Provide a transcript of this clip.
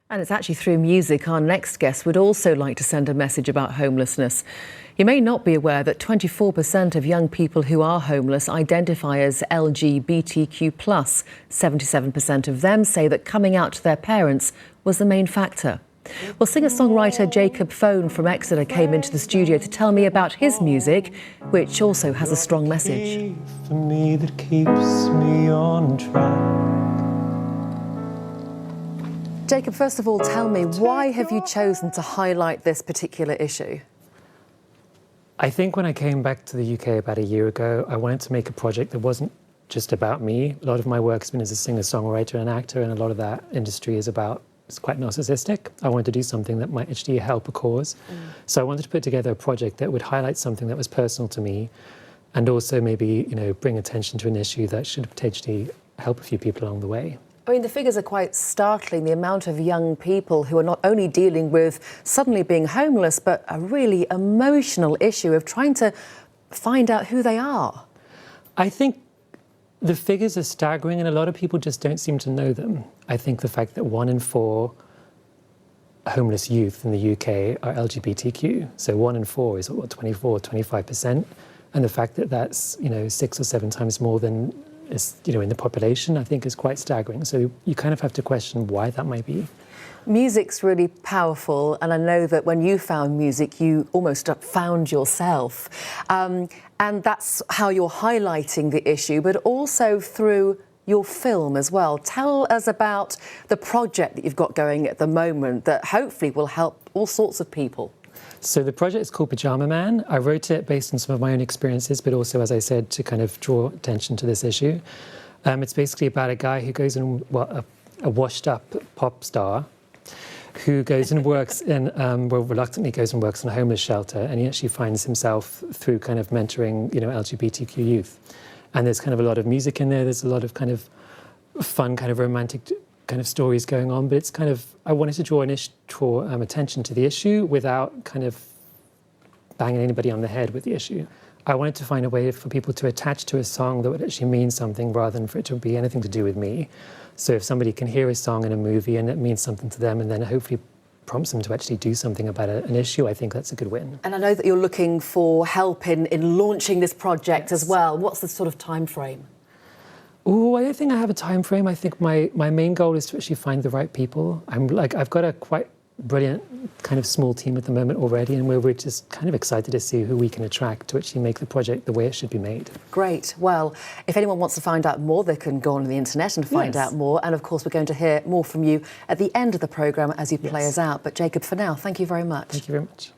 And it's actually through music our next guest would also like to send a message about homelessness. You may not be aware that 24% of young people who are homeless identify as LGBTQ+. 77% of them say that coming out to their parents was the main factor. Well, singer-songwriter Jacob Foan from Exeter came into the studio to tell me about his music, which also has a strong message. For me that keeps me on track. Jacob, first of all, tell me, why have you chosen to highlight this particular issue? I think when I came back to the UK about a year ago, I wanted to make a project that wasn't just about me. A lot of my work has been as a singer-songwriter and actor, and a lot of that industry is quite narcissistic. I wanted to do something that might actually help a cause. So I wanted to put together a project that would highlight something that was personal to me, and also maybe, bring attention to an issue that should potentially help a few people along the way. I mean, the figures are quite startling, the amount of young people who are not only dealing with suddenly being homeless, but a really emotional issue of trying to find out who they are. I think the figures are staggering, and a lot of people just don't seem to know them. I think the fact that 1 in 4 homeless youth in the UK are LGBTQ, so 1 in 4 is what, 25%, and the fact that that's 6 or 7 times more than is in the population, I think is quite staggering. So you kind of have to question why that might be. Music's really powerful, and I know that when you found music, you almost found yourself. And that's how you're highlighting the issue, but also through your film as well. Tell us about the project that you've got going at the moment that hopefully will help all sorts of people. So the project is called Pyjama Man. I wrote it based on some of my own experiences, but also, as I said, to kind of draw attention to this issue. It's basically about a guy who goes in, a washed-up pop star, who goes and works in, reluctantly goes and works in a homeless shelter, and he actually finds himself through kind of mentoring, LGBTQ youth. And there's kind of a lot of music in there. There's a lot of kind of fun, kind of romantic kind of stories going on, but it's kind of, I wanted to draw attention to the issue without kind of banging anybody on the head with the issue. I wanted to find a way for people to attach to a song that would actually mean something rather than for it to be anything to do with me. So if somebody can hear a song in a movie and it means something to them and then hopefully prompts them to actually do something about an issue, I think that's a good win. And I know that you're looking for help in launching this project as well. What's the sort of time frame? Oh, I don't think I have a time frame. I think my main goal is to actually find the right people. I've got a quite brilliant kind of small team at the moment already, and we're just kind of excited to see who we can attract to actually make the project the way it should be made. Great. Well, if anyone wants to find out more, they can go on the internet and find out more. And of course, we're going to hear more from you at the end of the programme as you play us out. But Jacob, for now, thank you very much. Thank you very much.